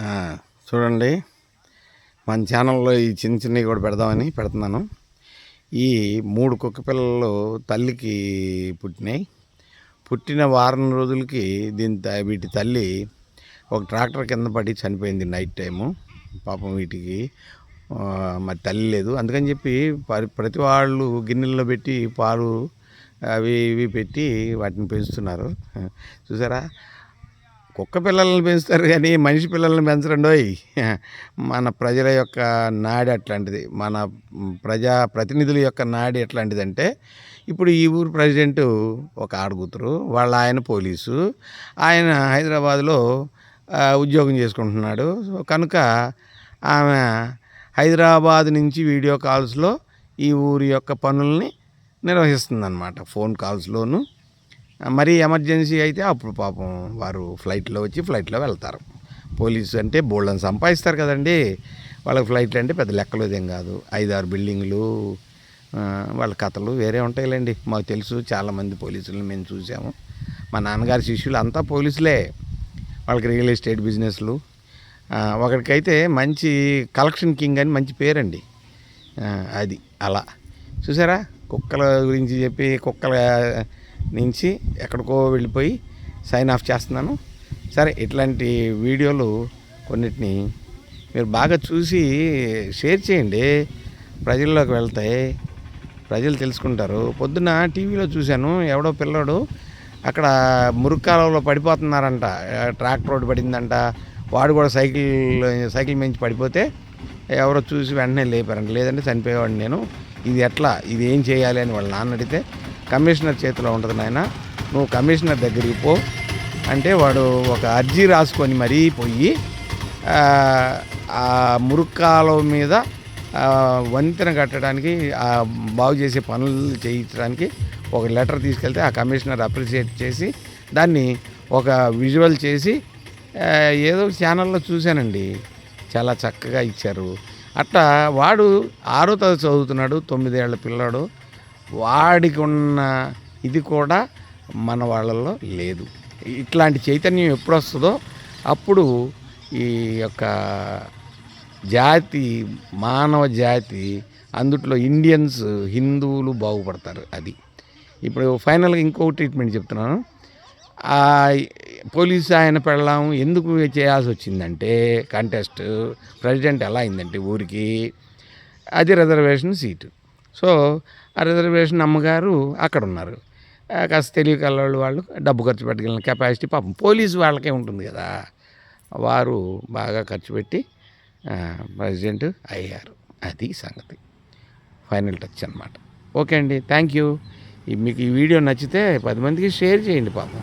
ఆ, చూడండి, మన ఛానల్లో ఈ చిన్న చిన్నవి కూడా పెడదామని పెడుతున్నాను. ఈ 3 కుక్క పిల్లలు తల్లికి పుట్టినాయి. పుట్టిన వారం రోజులకి వీటి తల్లి ఒక ట్రాక్టర్ కింద పడి చనిపోయింది నైట్ టైము. పాపం వీటికి మరి తల్లి లేదు. అందుకని చెప్పి ప్రతి వాళ్ళు గిన్నెల్లో పెట్టి పాలు అవి ఇవి పెట్టి వాటిని పెంచుతున్నారు. చూసారా, కుక్క పిల్లల్ని పెంచుతారు కానీ మనిషి పిల్లల్ని పెంచరండోయ్. మన ప్రజల యొక్క నాడి అట్లాంటిది, మన ప్రతినిధుల యొక్క నాడి ఎట్లాంటిదంటే, ఇప్పుడు ఈ ఊరు ప్రెసిడెంటు ఒక ఆడకూతురు, వాళ్ళ ఆయన పోలీసు, ఆయన హైదరాబాద్లో ఉద్యోగం చేసుకుంటున్నాడు. కనుక ఆమె హైదరాబాద్ నుంచి వీడియో కాల్స్లో ఈ ఊరి యొక్క పనుల్ని నిర్వహిస్తుందన్నమాట, ఫోన్ కాల్స్లోను. మరీ ఎమర్జెన్సీ అయితే అప్పుడు పాపం వారు ఫ్లైట్లో వచ్చి ఫ్లైట్లో వెళ్తారు. పోలీసు అంటే బోల్డని సంపాదిస్తారు కదండి, వాళ్ళకి ఫ్లైట్లు అంటే పెద్ద లెక్కలోదేం కాదు. 5-6 బిల్డింగ్లు, వాళ్ళ కథలు వేరే ఉంటాయిలేండి. మాకు తెలుసు, చాలామంది పోలీసులను మేము చూసాము. మా నాన్నగారి శిష్యులు అంతా పోలీసులే. వాళ్ళకి రియల్ ఎస్టేట్ బిజినెస్లు. ఒకరికైతే మంచి కలెక్షన్ కింగ్ అని మంచి పేరండి. అది అలా చూసారా, కుక్కల గురించి చెప్పి కుక్కల నుంచి ఎక్కడికో వెళ్ళిపోయి సైన్ ఆఫ్ చేస్తున్నాను. సరే, ఇట్లాంటి వీడియోలు కొన్నిటిని మీరు బాగా చూసి షేర్ చేయండి, ప్రజల్లోకి వెళ్తాయి, ప్రజలు తెలుసుకుంటారు. పొద్దున్న టీవీలో చూశాను, ఎవడో పిల్లోడు అక్కడ మురుక్కాలలో పడిపోతున్నారంట, ట్రాక్టర్ రోడ్డు పడిందంట, వాడు కూడా సైకిల్ మించి పడిపోతే ఎవరో చూసి వెంటనే లేపారంట. లేదంటే చనిపోయేవాడిని నేను, ఇది ఏం చేయాలి అని వాళ్ళ నాన్న అడిగితే, కమిషనర్ చేతిలో ఉంటుంది నాయన, నువ్వు కమిషనర్ దగ్గరికి పో అంటే వాడు ఒక అర్జీ రాసుకొని మరీ పోయి ఆ మురుక్కాల మీద వంతెన కట్టడానికి, బాగు చేసే పనులు చేయించడానికి ఒక లెటర్ తీసుకెళ్తే ఆ కమిషనర్ అప్రిషియేట్ చేసి దాన్ని ఒక విజువల్ చేసి ఏదో ఛానల్లో చూశానండి, చాలా చక్కగా ఇచ్చారు. అట్లా వాడు 6వ తరగతి చదువుతున్నాడు, 9 ఏళ్ల పిల్లాడు. వాడికి ఉన్న ఇది కూడా మన వాళ్ళల్లో లేదు. ఇట్లాంటి చైతన్యం ఎప్పుడు వస్తుందో అప్పుడు ఈ యొక్క జాతి, మానవ జాతి, అందుట్లో ఇండియన్స్, హిందువులు బాగుపడతారు. అది ఇప్పుడు ఫైనల్గా ఇంకో ట్రీట్మెంట్ చెప్తున్నాను. పోలీసు ఆయన పెళ్ళాం ఎందుకు చేయాల్సి వచ్చిందంటే, కంటెస్ట్ ప్రెసిడెంట్ ఎలా అయిందంటే ఊరికి, అది రిజర్వేషన్ సీటు. సో ఆ రిజర్వేషన్ అమ్మగారు అక్కడ ఉన్నారు. కాస్త తెలివి కలవాళ్ళు, వాళ్ళు డబ్బు ఖర్చు పెట్టగలిగిన కెపాసిటీ పాపం పోలీసు వాళ్ళకే ఉంటుంది కదా, వారు బాగా ఖర్చు పెట్టి ప్రెసిడెంట్ అయ్యారు. అది సంగతి, ఫైనల్ టచ్ అన్నమాట. ఓకే అండి, థ్యాంక్ యూ. మీకు ఈ వీడియో నచ్చితే 10 మందికి షేర్ చేయండి పాపం.